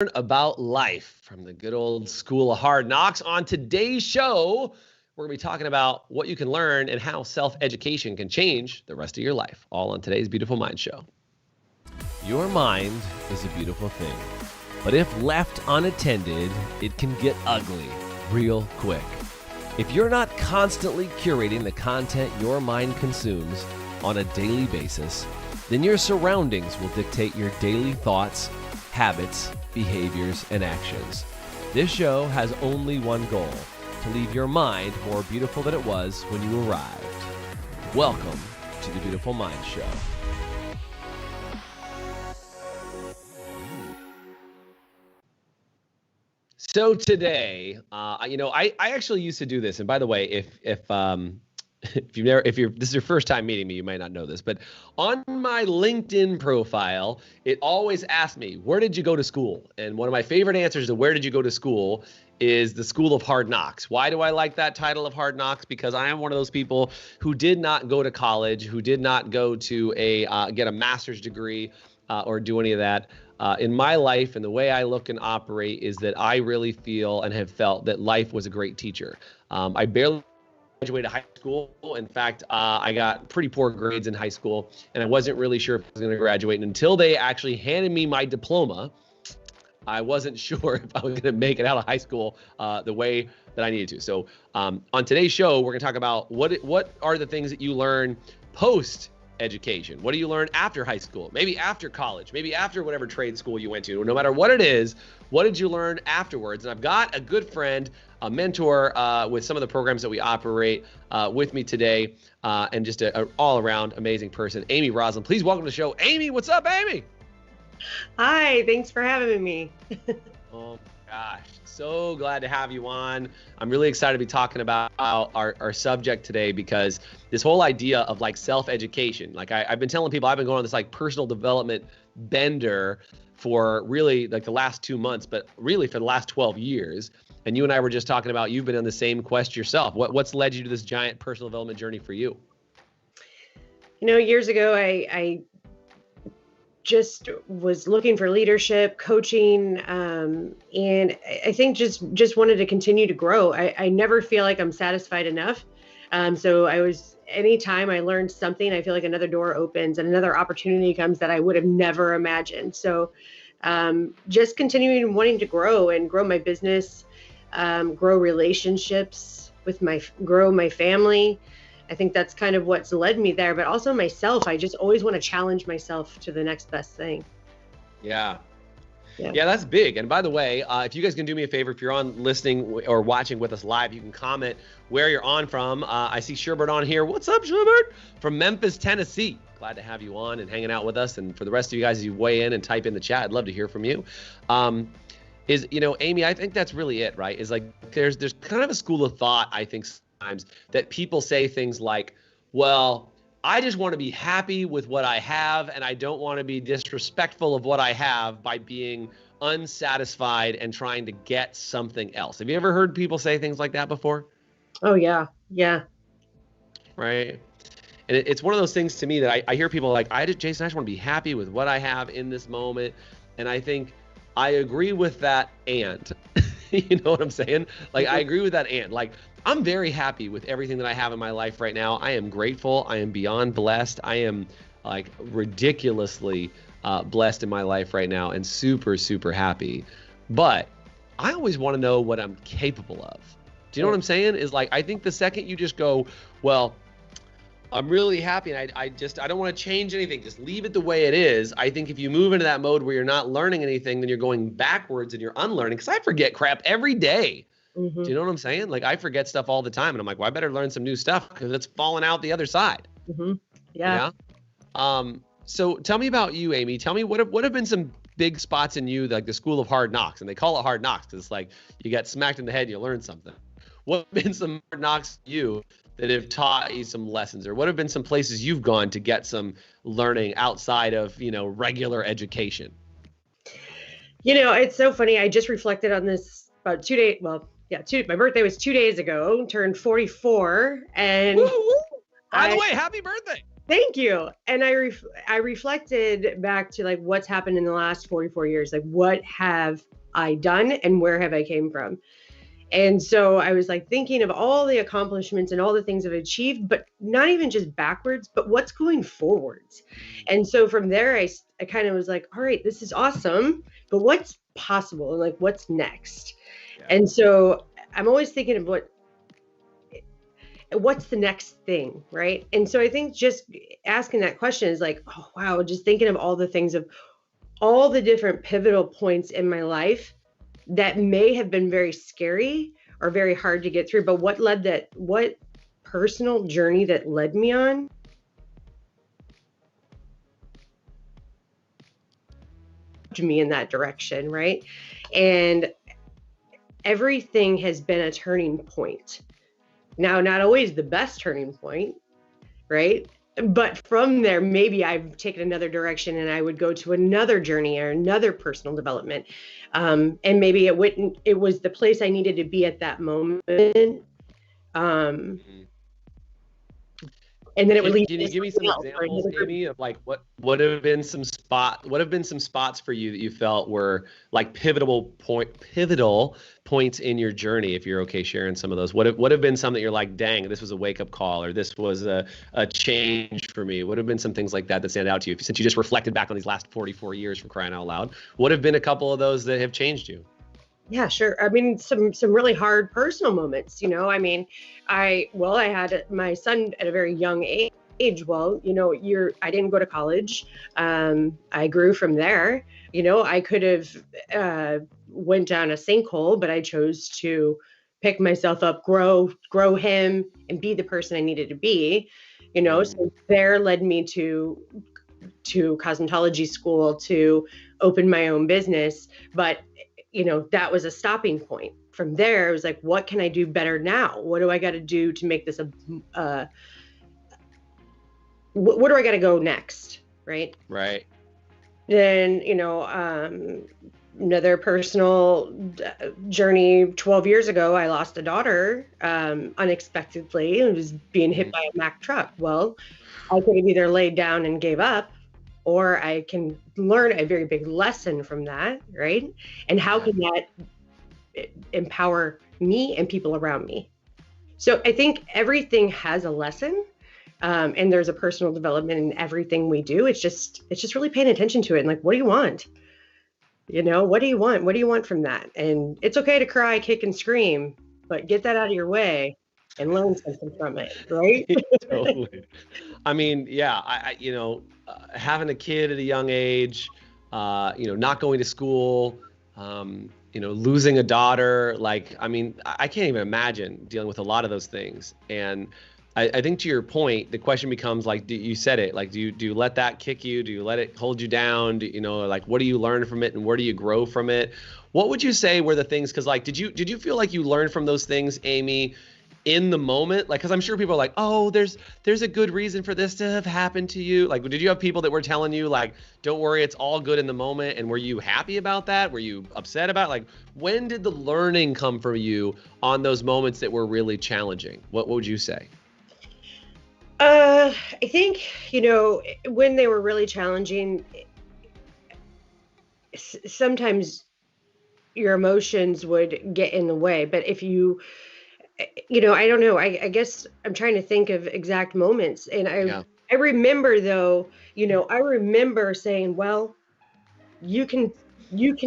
about life from the good old school of hard knocks. On today's show, we're going to be talking about what you can learn and how self-education can change the rest of your life, all on today's Beautiful Mind Show. Your mind is a beautiful thing, but if left unattended, it can get ugly real quick. If you're not constantly curating the content your mind consumes on a daily basis, then your surroundings will dictate your daily thoughts, habits, behaviors, and actions. This show has only one goal: to leave your mind more beautiful than it was when you arrived. Welcome to the Beautiful Mind Show. So today, I actually used to do this. And by the way, if this is your first time meeting me, you might not know this, but on my LinkedIn profile, it always asks me, where did you go to school? And one of my favorite answers to where did you go to school is the School of Hard Knocks. Why do I like that title of Hard Knocks? Because I am one of those people who did not go to college, who did not go to get a master's degree or do any of that. In my life, and the way I look and operate is that I really feel and have felt that life was a great teacher. I barely graduated high school. In fact, I got pretty poor grades in high school, and I wasn't really sure if I was going to graduate. And until they actually handed me my diploma, I wasn't sure if I was going to make it out of high school the way that I needed to. So on today's show, we're going to talk about what are the things that you learn post education. What do you learn after high school? Maybe after college, maybe after whatever trade school you went to. No matter what it is, what did you learn afterwards? And I've got a good friend, a mentor with some of the programs that we operate with me today, and just an all-around amazing person, Amy Roslin. Please welcome to the show. Amy, what's up, Amy? Hi, thanks for having me. Oh gosh, so glad to have you on. I'm really excited to be talking about our subject today, because this whole idea of like self-education, like I've been telling people, I've been going on this like personal development bender for really like the last 2 months, but really for the last 12 years. And you and I were just talking about, you've been on the same quest yourself. What's led you to this giant personal development journey for you? Years ago, I just was looking for leadership, coaching, and I think just wanted to continue to grow. I never feel like I'm satisfied enough. So anytime I learned something, I feel like another door opens and another opportunity comes that I would have never imagined. So just continuing wanting to grow my business, grow relationships grow my family. I think that's kind of what's led me there, but also myself. I just always want to challenge myself to the next best thing. Yeah, that's big. And by the way, if you guys can do me a favor, if you're on listening or watching with us live, you can comment where you're on from. I see Sherbert on here. What's up, Sherbert? From Memphis, Tennessee. Glad to have you on and hanging out with us. And for the rest of you guys, as you weigh in and type in the chat, I'd love to hear from you. Amy, I think that's really it, right? Is like there's kind of a school of thought, I think, sometimes that people say things like, well, I just want to be happy with what I have, and I don't want to be disrespectful of what I have by being unsatisfied and trying to get something else. Have you ever heard people say things like that before? Oh, yeah. Right. And it's one of those things to me that I hear people like, Jason, I just want to be happy with what I have in this moment. And I think I agree with that. And you know what I'm saying? Like, I agree with that. And like, I'm very happy with everything that I have in my life right now. I am grateful. I am beyond blessed. I am like ridiculously blessed in my life right now and super, super happy. But I always want to know what I'm capable of. Do you know what I'm saying? Is like, I think the second you just go, well, I'm really happy and I don't want to change anything, just leave it the way it is. I think if you move into that mode where you're not learning anything, then you're going backwards and you're unlearning. Because I forget crap every day. Mm-hmm. Do you know what I'm saying? Like I forget stuff all the time and I'm like, well, I better learn some new stuff because it's falling out the other side. Mm-hmm. Yeah. So tell me about you, Amy. Tell me what have been some big spots in you, like the School of Hard Knocks, and they call it Hard Knocks because it's like you get smacked in the head and you learn something. What have been some hard knocks for you that have taught you some lessons, or what have been some places you've gone to get some learning outside of, regular education? It's so funny. I just reflected on this about 2 days. Well, yeah, my birthday was 2 days ago, turned 44. And woo, woo. By the way, happy birthday. Thank you. And I reflected back to like what's happened in the last 44 years. Like, what have I done and where have I came from? And so I was like thinking of all the accomplishments and all the things I've achieved, but not even just backwards, but what's going forwards. And so from there, I kind of was like, all right, this is awesome, but what's possible and like what's next? Yeah. And so I'm always thinking of what's the next thing, right? And so I think just asking that question is like, oh, wow, just thinking of all the things of all the different pivotal points in my life that may have been very scary or very hard to get through, but what personal journey that led me on to me in that direction, right? And everything has been a turning point. Now, not always the best turning point, right? But from there, maybe I've taken another direction and I would go to another journey or another personal development. And maybe it was the place I needed to be at that moment. And then it would lead. Can you give me some examples, Amy, of like what have been some spots for you that you felt were like pivotal points in your journey? If you're okay sharing some of those, what have been some that you're like, dang, this was a wake up call, or this was a change for me? What have been some things like that stand out to you? Since you just reflected back on these last 44 years, for crying out loud, what have been a couple of those that have changed you? Yeah, sure. I mean, some really hard personal moments, you know. I mean, I had my son at a very young age. Well, you know, I didn't go to college. I grew from there. You know, I could have went down a sinkhole, but I chose to pick myself up, grow him, and be the person I needed to be. You know, so there led me to cosmetology school, to open my own business, but you know, that was a stopping point. From there, it was like, what can I do better now? What do I got to do to make this where do I got to go next? Right. Right. Then, you know, another personal journey. 12 years ago, I lost a daughter unexpectedly. It was being hit by a Mack truck. Well, I could have either laid down and gave up, or I can learn a very big lesson from that, right? And how can that empower me and people around me? So I think everything has a lesson, and there's a personal development in everything we do. It's just really paying attention to it and like, what do you want? You know, what do you want? What do you want from that? And it's okay to cry, kick, and scream, but get that out of your way and learn something from it, right? Totally. I mean, yeah, I you know, having a kid at a young age, you know, not going to school, you know, losing a daughter, like, I mean, I can't even imagine dealing with a lot of those things. And I think to your point, the question becomes like, you said it, like, do you let that kick you? Do you let it hold you down? You know, like, what do you learn from it and where do you grow from it? What would you say were the things? Cause like, did you feel like you learned from those things, Amy, in the moment? Like, cause I'm sure people are like, oh, there's a good reason for this to have happened to you. Like, did you have people that were telling you like, don't worry, it's all good in the moment? And were you happy about that? Were you upset about it? Like, when did the learning come from you on those moments that were really challenging? What would you say? I think, you know, when they were really challenging, sometimes your emotions would get in the way. But if you know, I don't know, I guess I'm trying to think of exact moments. And I remember though, you know, I remember saying, well, you can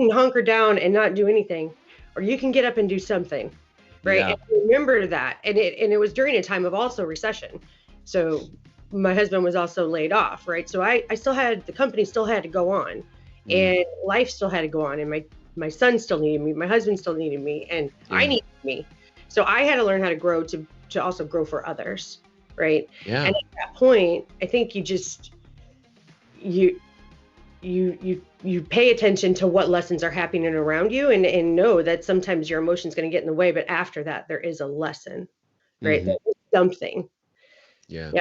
hunker down and not do anything, or you can get up and do something. Right. Yeah. And I remember that. And it was during a time of also recession. So my husband was also laid off, right? So I still had, the company still had to go on, and life still had to go on, and my son still needed me, my husband still needed me, and I needed me. So I had to learn how to grow to also grow for others, right? Yeah. And at that point, I think you just you pay attention to what lessons are happening around you, and know that sometimes your emotion's going to get in the way, but after that there is a lesson, right? There's something. Yeah.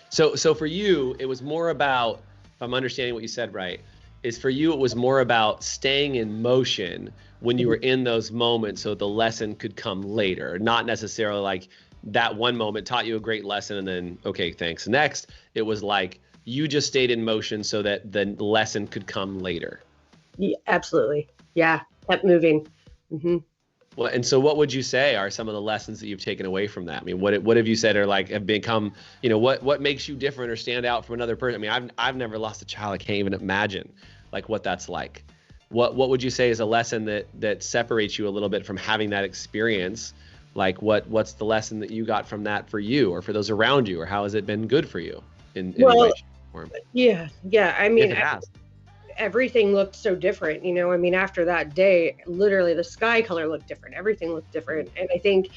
So for you, it was more about, if I'm understanding what you said right, is for you, it was more about staying in motion when you were in those moments so the lesson could come later, not necessarily like that one moment taught you a great lesson and then, okay, thanks. Next, it was like you just stayed in motion so that the lesson could come later. Yeah, absolutely. Yeah. Kept moving. Mm-hmm. Well, and so what would you say are some of the lessons that you've taken away from that? I mean, what have you said are like have become, what makes you different or stand out from another person? I mean, I've never lost a child. I can't even imagine like what that's like. What would you say is a lesson that separates you a little bit from having that experience? Like what's the lesson that you got from that for you or for those around you, or how has it been good for you in any way, shape, or form? Yeah. I mean, If it has. Everything looked so different, I mean, after that day, literally the sky color looked different. Everything looked different. And I think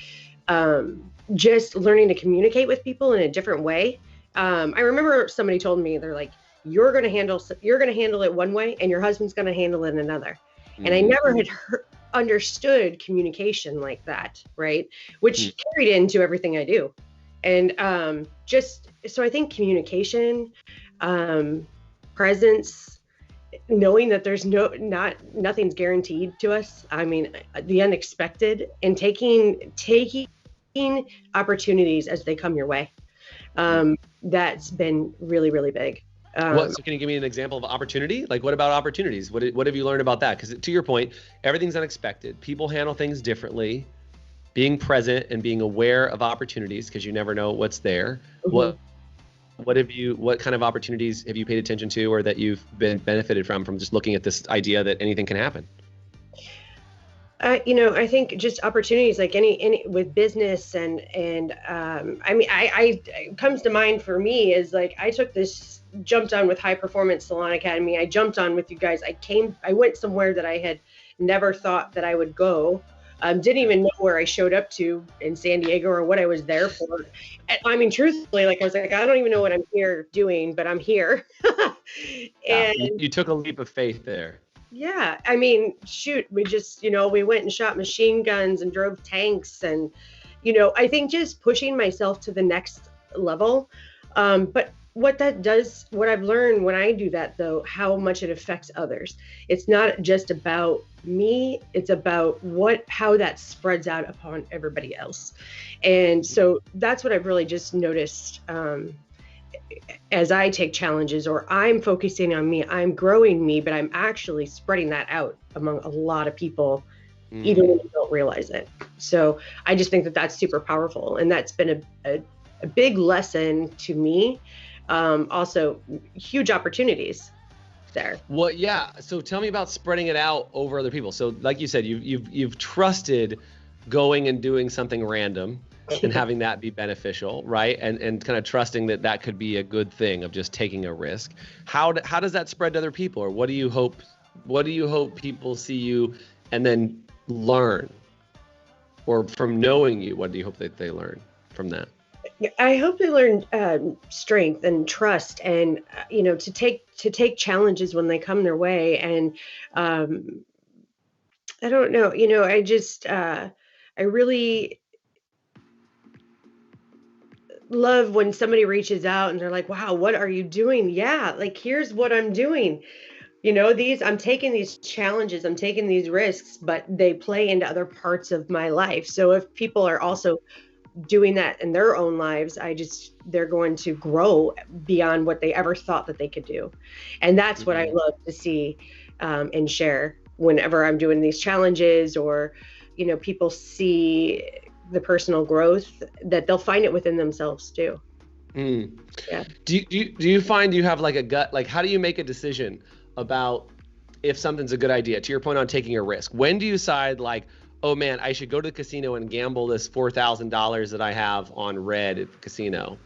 just learning to communicate with people in a different way. I remember somebody told me, they're like, you're going to handle it one way and your husband's going to handle it another. Mm-hmm. And I never had understood communication like that. Right. Which carried into everything I do. And so I think communication, presence, knowing that there's nothing's guaranteed to us. I mean, the unexpected, and taking opportunities as they come your way. That's been really, really big. So can you give me an example of opportunity? Like, what about opportunities? What have you learned about that? Because to your point, everything's unexpected. People handle things differently. Being present and being aware of opportunities, because you never know what's there. Mm-hmm. What kind of opportunities have you paid attention to, or that you've been benefited from just looking at this idea that anything can happen? I think just opportunities like any with business and I mean, it comes to mind for me is like, I jumped on with High Performance Salon Academy. I jumped on with you guys. I went somewhere that I had never thought that I would go. Didn't even know where I showed up to in San Diego or what I was there for. I mean, truthfully, like I was like, I don't even know what I'm here doing, but I'm here. And you took a leap of faith there. Yeah. I mean, shoot, we just, we went and shot machine guns and drove tanks and, I think just pushing myself to the next level. But what I've learned when I do that, though, how much it affects others. It's not just about me, it's about how that spreads out upon everybody else. And so that's what I've really just noticed as I take challenges, or I'm focusing on me, I'm growing me, but I'm actually spreading that out among a lot of people, even when you don't realize it. So I just think that that's super powerful. And that's been a big lesson to me. Also huge opportunities there. Well, yeah. So tell me about spreading it out over other people. So like you said, you've trusted going and doing something random and having that be beneficial, right? And kind of trusting that could be a good thing of just taking a risk. How does that spread to other people, or what do you hope people see you and then learn, or from knowing you, what do you hope that they learn from that? I hope they learn strength and trust, and to take challenges when they come their way. And I don't know, I just I really love when somebody reaches out and they're like, "Wow, what are you doing?" Yeah, like, here's what I'm doing. I'm taking these challenges, I'm taking these risks, but they play into other parts of my life. So if people are also doing that in their own lives, they're going to grow beyond what they ever thought that they could do. And that's what I love to see and share whenever I'm doing these challenges, or, people see the personal growth, that they'll find it within themselves too. Yeah. Do you find you have like a gut, like how do you make a decision about if something's a good idea? To your point on taking a risk, when do you decide like, oh man, I should go to the casino and gamble this $4,000 that I have on red at the casino?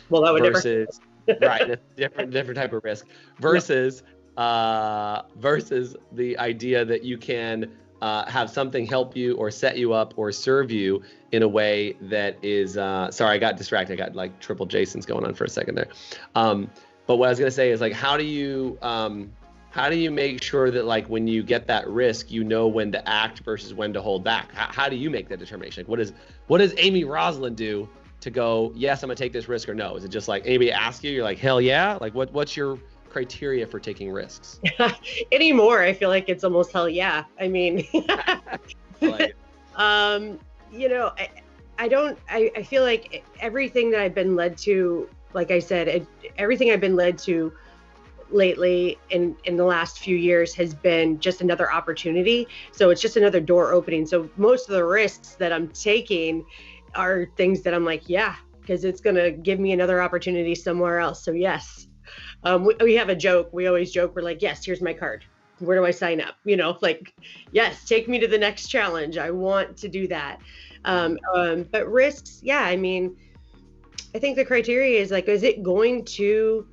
Well, that would versus right, different type of risk versus versus the idea that you can have something help you or set you up or serve you in a way that is sorry, I got distracted. I got like triple Jasons going on for a second there. But what I was gonna say is like, how do you make sure that like when you get that risk, you know when to act versus when to hold back? How do you make that determination? Like what does Amy Roslin do to go, yes, I'm gonna take this risk, or no? Is it just like anybody asks you, you're like, hell yeah? Like what's your criteria for taking risks? Anymore, I feel like it's almost hell yeah. I mean, like I feel like everything that I've been led to, like I said, everything I've been led to lately in the last few years has been just another opportunity. So it's just another door opening. So most of the risks that I'm taking are things that I'm like, yeah, because it's going to give me another opportunity somewhere else. So yes, we have a joke. We always joke. We're like, yes, here's my card. Where do I sign up? Like, yes, take me to the next challenge. I want to do that. But risks, yeah, I mean, I think the criteria is like, is it going to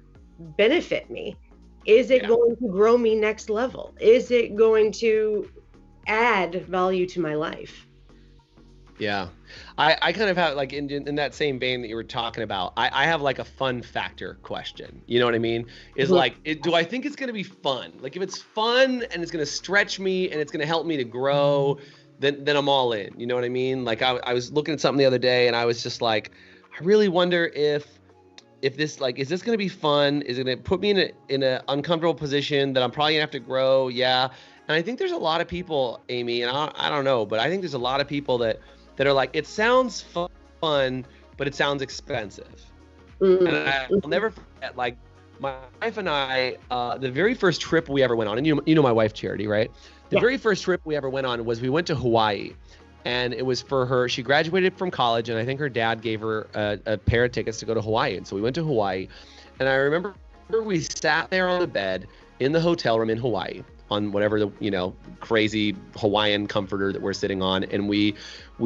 benefit me? Is it going to grow me next level? Is it going to add value to my life? Yeah. I kind of have like in that same vein that you were talking about, I have like a fun factor question. You know what I mean? Is like, do I think it's going to be fun? Like if it's fun and it's going to stretch me and it's going to help me to grow, then I'm all in. You know what I mean? Like I was looking at something the other day and I was just like, I really wonder if this, like, is this going to be fun? Is it going to put me in an uncomfortable position that I'm probably gonna have to grow? Yeah. And I think there's a lot of people, Amy, and I don't know, but I think there's a lot of people that are like, it sounds fun, but it sounds expensive. Mm-hmm. And I'll never forget, like, my wife and I, the very first trip we ever went on, and you know my wife, Charity, right? The very first trip we ever went on was we went to Hawaii. And it was for her, she graduated from college, and I think her dad gave her a pair of tickets to go to Hawaii. And so we went to Hawaii. And I remember we sat there on the bed in the hotel room in Hawaii on whatever the, crazy Hawaiian comforter that we're sitting on. And we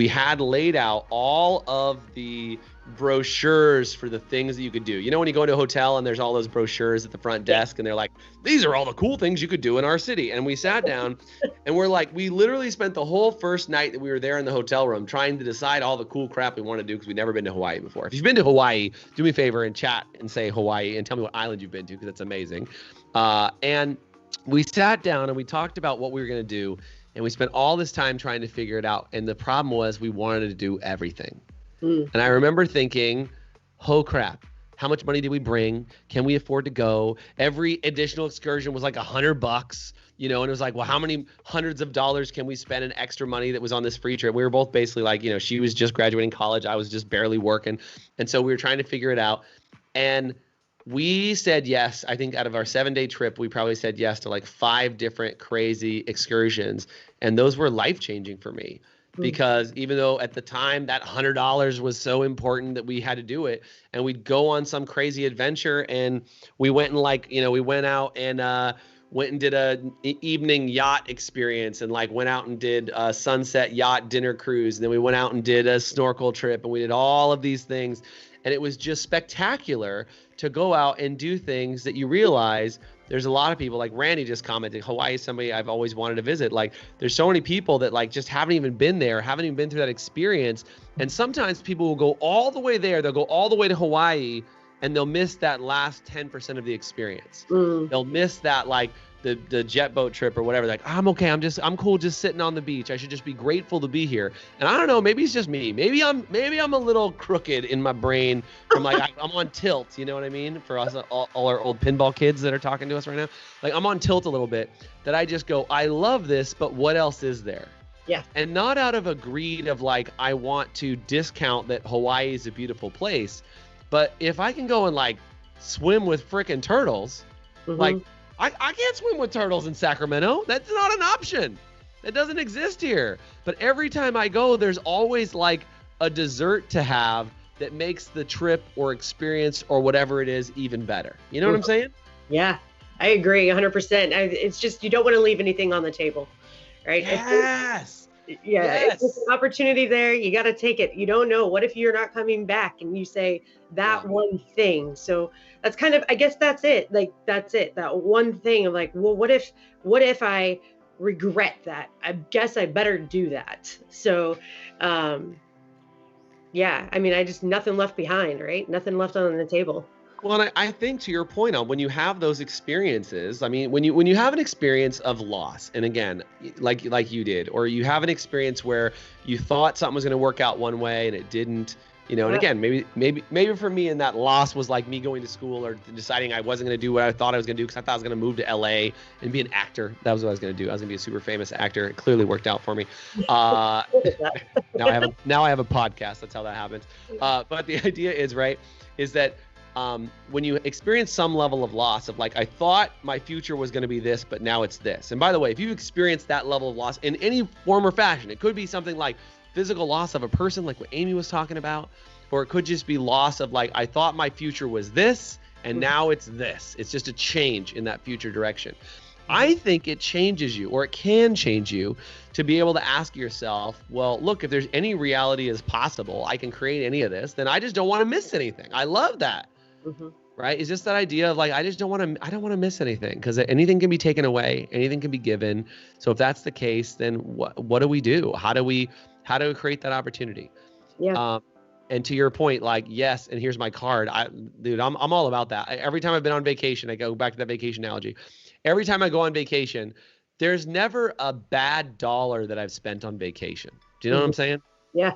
had laid out all of the brochures for the things that you could do. When you go into a hotel and there's all those brochures at the front desk and they're like, these are all the cool things you could do in our city. And we sat down and we're like, we literally spent the whole first night that we were there in the hotel room trying to decide all the cool crap we want to do because we've never been to Hawaii before. If you've been to Hawaii, do me a favor and chat and say Hawaii and tell me what island you've been to because that's amazing. And we sat down and we talked about what we were going to do. And we spent all this time trying to figure it out. And the problem was we wanted to do everything. And I remember thinking, oh crap, how much money did we bring? Can we afford to go? Every additional excursion was like $100, and it was like, well, how many hundreds of dollars can we spend in extra money that was on this free trip? We were both basically like, she was just graduating college. I was just barely working. And so we were trying to figure it out. And we said yes. I think out of our 7-day trip, we probably said yes to like 5 different crazy excursions. And those were life-changing for me. Because even though at the time that $100 was so important that we had to do it, and we'd go on some crazy adventure, and we went and we went out and went and did a evening yacht experience, and like went out and did a sunset yacht dinner cruise, and then we went out and did a snorkel trip, and we did all of these things, and it was just spectacular to go out and do things that you realize. There's a lot of people, like Randy just commented, Hawaii is somebody I've always wanted to visit. Like there's so many people that like just haven't even been there, haven't even been through that experience. And sometimes people will go all the way there. They'll go all the way to Hawaii and they'll miss that last 10% of the experience. They'll miss that, like the jet boat trip or whatever. Like, I'm okay. I'm cool just sitting on the beach. I should just be grateful to be here. And I don't know, maybe it's just me. Maybe I'm a little crooked in my brain from like, I'm on tilt, you know what I mean? For us, all our old pinball kids that are talking to us right now. Like I'm on tilt a little bit that I just go, I love this, but what else is there? Yeah. And not out of a greed of like, I want to discount that Hawaii is a beautiful place. But if I can go and like swim with frickin' turtles, like I can't swim with turtles in Sacramento. That's not an option. That doesn't exist here. But every time I go, there's always like a dessert to have that makes the trip or experience or whatever it is even better. You know what I'm saying? Yeah, I agree 100%. It's just, you don't want to leave anything on the table, right? Yes. It's just an opportunity there. You got to take it. You don't know. What if you're not coming back and you say that one thing? So that's kind of, I guess that's it. Like, that's it. That one thing of like, well, what if I regret that? I guess I better do that. So, I mean, nothing left behind, right? Nothing left on the table. Well, and I think to your point on when you have those experiences, I mean, when you have an experience of loss, and again, like you did, or you have an experience where you thought something was going to work out one way and it didn't, And again, maybe for me, and that loss was like me going to school or deciding I wasn't going to do what I thought I was going to do because I thought I was going to move to LA and be an actor. That was what I was going to do. I was going to be a super famous actor. It clearly worked out for me. Now I have a podcast. That's how that happens. But the idea is that when you experience some level of loss of like, I thought my future was going to be this, but now it's this. And by the way, if you experience that level of loss in any form or fashion, it could be something like physical loss of a person, like what Amy was talking about, or it could just be loss of like, I thought my future was this, and now it's this. It's just a change in that future direction. I think it changes you, or it can change you, to be able to ask yourself, well, look, if there's any reality as possible, I can create any of this, then I just don't want to miss anything. I love that. Right? It's just that idea of like, I don't want to miss anything, because anything can be taken away, anything can be given. So if that's the case, then what do we do? How do we create that opportunity? Yeah. And to your point, like, yes, and here's my card. I'm all about that. Every time I've been on vacation, I go back to that vacation analogy. Every time I go on vacation, there's never a bad dollar that I've spent on vacation. Do you know what I'm saying? Yeah.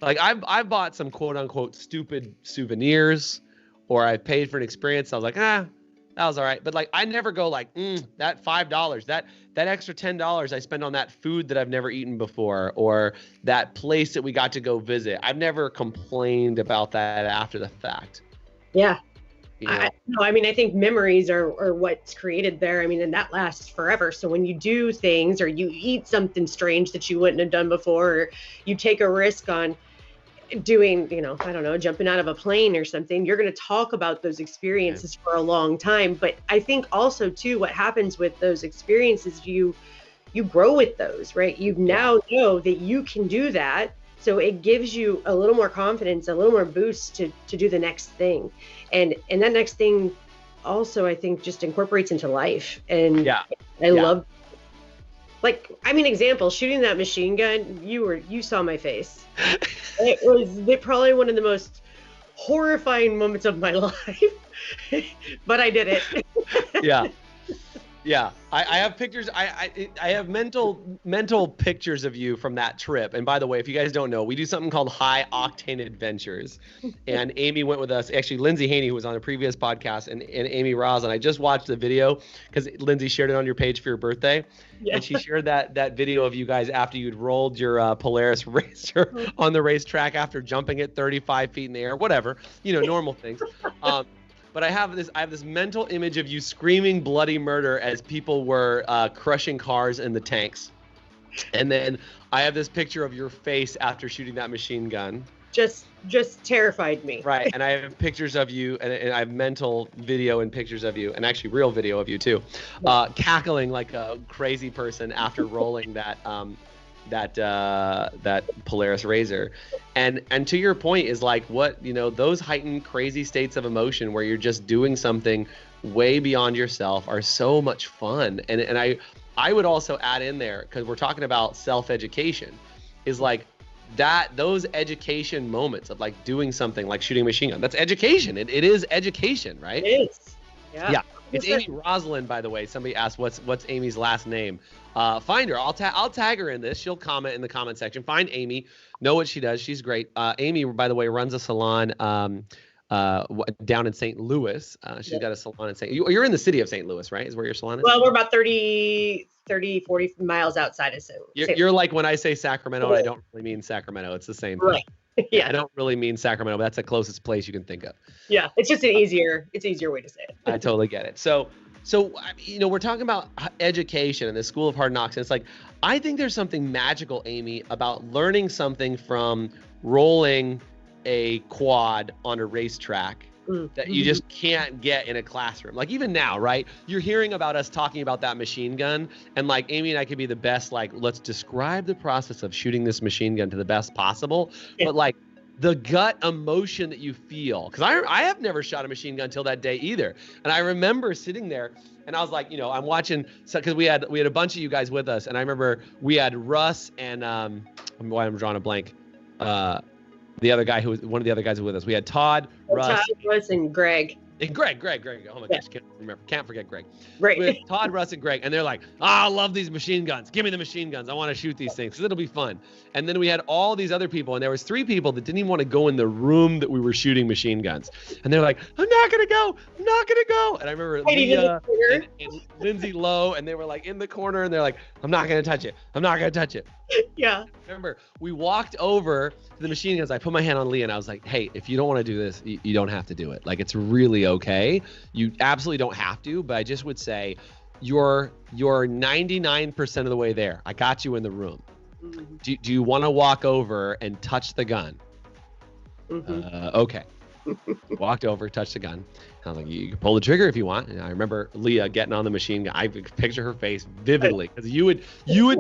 Like I've bought some quote unquote stupid souvenirs, or I paid for an experience. I was like, that was all right. But like, I never go like, that $5, that extra $10 I spent on that food that I've never eaten before, or that place that we got to go visit. I've never complained about that after the fact. Yeah. I think memories are what's created there. I mean, and that lasts forever. So when you do things, or you eat something strange that you wouldn't have done before, or you take a risk on doing, I don't know, jumping out of a plane or something, you're going to talk about those experiences for a long time. But I think also too, what happens with those experiences, you grow with those, right? You now know that you can do that. So it gives you a little more confidence, a little more boost to do the next thing. And that next thing also, I think, just incorporates into life. And I love, like, example, shooting that machine gun, you saw my face. It was probably one of the most horrifying moments of my life, but I did it. Yeah. I have pictures. I have mental pictures of you from that trip. And by the way, if you guys don't know, we do something called High Octane Adventures. And Amy went with us. Actually, Lindsay Haney, who was on a previous podcast, and Amy Roz. And I just watched the video because Lindsay shared it on your page for your birthday. Yeah. And she shared that video of you guys after you'd rolled your Polaris racer on the racetrack after jumping it 35 feet in the air, whatever, normal things. But I have this mental image of you screaming bloody murder as people were crushing cars in the tanks. And then I have this picture of your face after shooting that machine gun. Just terrified me. Right. And I have pictures of you, and I have mental video and pictures of you, and actually real video of you too, cackling like a crazy person after rolling that Polaris Razor. And to your point is like, what, those heightened crazy states of emotion where you're just doing something way beyond yourself are so much fun. And I would also add in there, because we're talking about self-education, is like those education moments of like doing something like shooting a machine gun. That's education. It is education, right? It is. Yeah. It's Amy Rosalind, by the way. Somebody asked what's Amy's last name. Find her. I'll tag her in this. She'll comment in the comment section. Find Amy. Know what she does. She's great. Amy, by the way, runs a salon down in St. Louis. She's got a salon in You're in the city of St. Louis, right? Is where your salon is? Well, we're about 40 miles outside of St. Louis. You're like, when I say Sacramento, I don't really mean Sacramento. It's the same thing. Right. Yeah. I don't really mean Sacramento, but that's the closest place you can think of. Yeah. It's just an easier way to say it. I totally get it. So, we're talking about education and the School of Hard Knocks. And it's like, I think there's something magical, Amy, about learning something from rolling a quad on a racetrack that you just can't get in a classroom. Like even now, right? You're hearing about us talking about that machine gun, and like Amy and I could be the best, like, let's describe the process of shooting this machine gun to the best possible. Yeah. But like the gut emotion that you feel, because I have never shot a machine gun till that day either. And I remember sitting there and I was like, I'm watching, because we had a bunch of you guys with us, and I remember we had Russ and I'm drawing a blank. One of the other guys who was with us. We had Todd, Russ, and Greg. And Greg. Oh my gosh, can't forget Greg. Right. With Todd, Russ, and Greg. And they're like, I love these machine guns. Give me the machine guns. I want to shoot these things because it'll be fun. And then we had all these other people, and there was 3 people that didn't even want to go in the room that we were shooting machine guns. And they're like, I'm not going to go. And I remember Leah and Lindsay Lowe, and they were like in the corner, and they're like, I'm not going to touch it. Yeah. Remember, we walked over to the machine guns. I put my hand on Leah, and I was like, hey, if you don't want to do this, you don't have to do it. Like, it's really okay. You absolutely don't have to, but I just would say you're 99% of the way there. I got you in the room. Mm-hmm. Do you want to walk over and touch the gun? Mm-hmm. Okay. Walked over, touched the gun. I was like, you can pull the trigger if you want. And I remember Leah getting on the machine gun. I could picture her face vividly because you had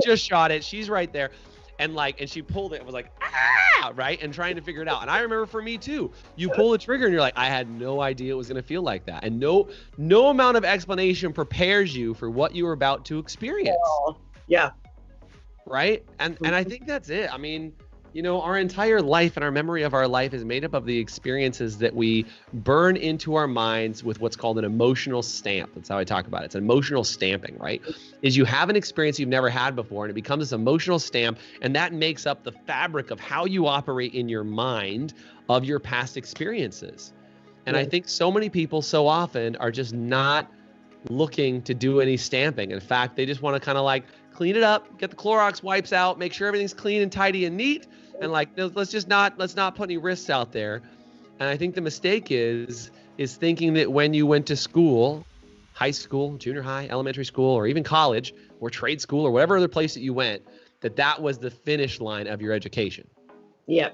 just shot it. She's right there. And she pulled it and was like, ah, right? And trying to figure it out. And I remember for me too, you pull the trigger and you're like, I had no idea it was going to feel like that. And no amount of explanation prepares you for what you were about to experience. Yeah. Right? And I think that's it. I mean, our entire life and our memory of our life is made up of the experiences that we burn into our minds with what's called an emotional stamp. That's how I talk about it. It's an emotional stamping, right? Is you have an experience you've never had before, and it becomes this emotional stamp, and that makes up the fabric of how you operate in your mind of your past experiences. And I think so many people so often are just not looking to do any stamping. In fact, they just want to kind of clean it up, get the Clorox wipes out, make sure everything's clean and tidy and neat, and let's not put any risks out there. And I think the mistake is thinking that when you went to school, high school, junior high, elementary school, or even college or trade school or whatever other place that you went, that was the finish line of your education. Yeah,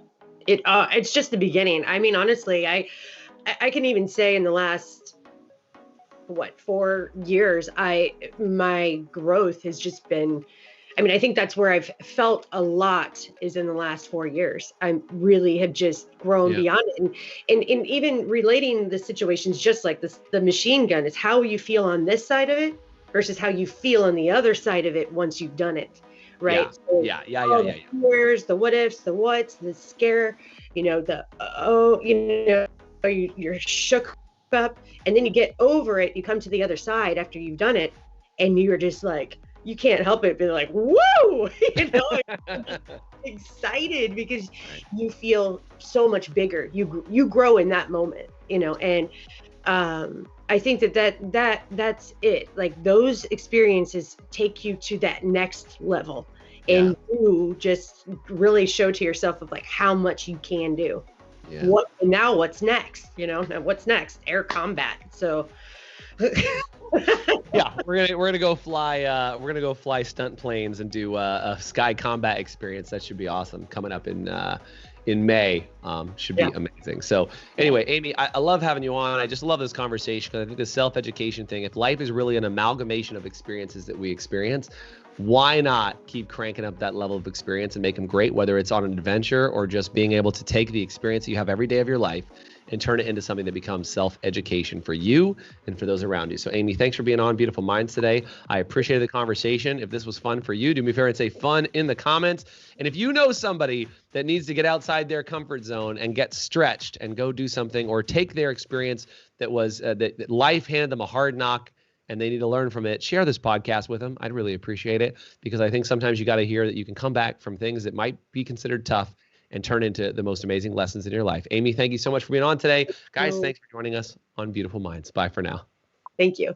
it's just the beginning. I mean, honestly, I can even say in the last 4 years, my growth has just been, I think that's where I've felt a lot is in the last 4 years. I really have just grown beyond it. And even relating the situations, just like this, the machine gun, is how you feel on this side of it versus how you feel on the other side of it once you've done it. Right. Yeah. The fears, the what ifs, the what's, the scare, you're shook up, and then you get over it. You come to the other side after you've done it, and you're just like, you can't help it but like, whoa, excited because you feel so much bigger. You grow in that moment, and I think that's it. Like, those experiences take you to that next level, and you just really show to yourself of how much you can do. Yeah. What's next? What's next? Air combat. So yeah, we're gonna go fly stunt planes and do a sky combat experience. That should be awesome. Coming up in May, should be amazing. So anyway, Amy, I love having you on. I just love this conversation because I think the self-education thing, if life is really an amalgamation of experiences that we experience, why not keep cranking up that level of experience and make them great, whether it's on an adventure or just being able to take the experience you have every day of your life and turn it into something that becomes self-education for you and for those around you. So Amy, thanks for being on Beautiful Minds today. I appreciated the conversation. If this was fun for you, do me a favor and say fun in the comments. And if you know somebody that needs to get outside their comfort zone and get stretched and go do something, or take their experience that was that life handed them a hard knock and they need to learn from it, share this podcast with them. I'd really appreciate it, because I think sometimes you got to hear that you can come back from things that might be considered tough and turn into the most amazing lessons in your life. Amy, thank you so much for being on today. Guys, thanks for joining us on Beautiful Minds. Bye for now. Thank you.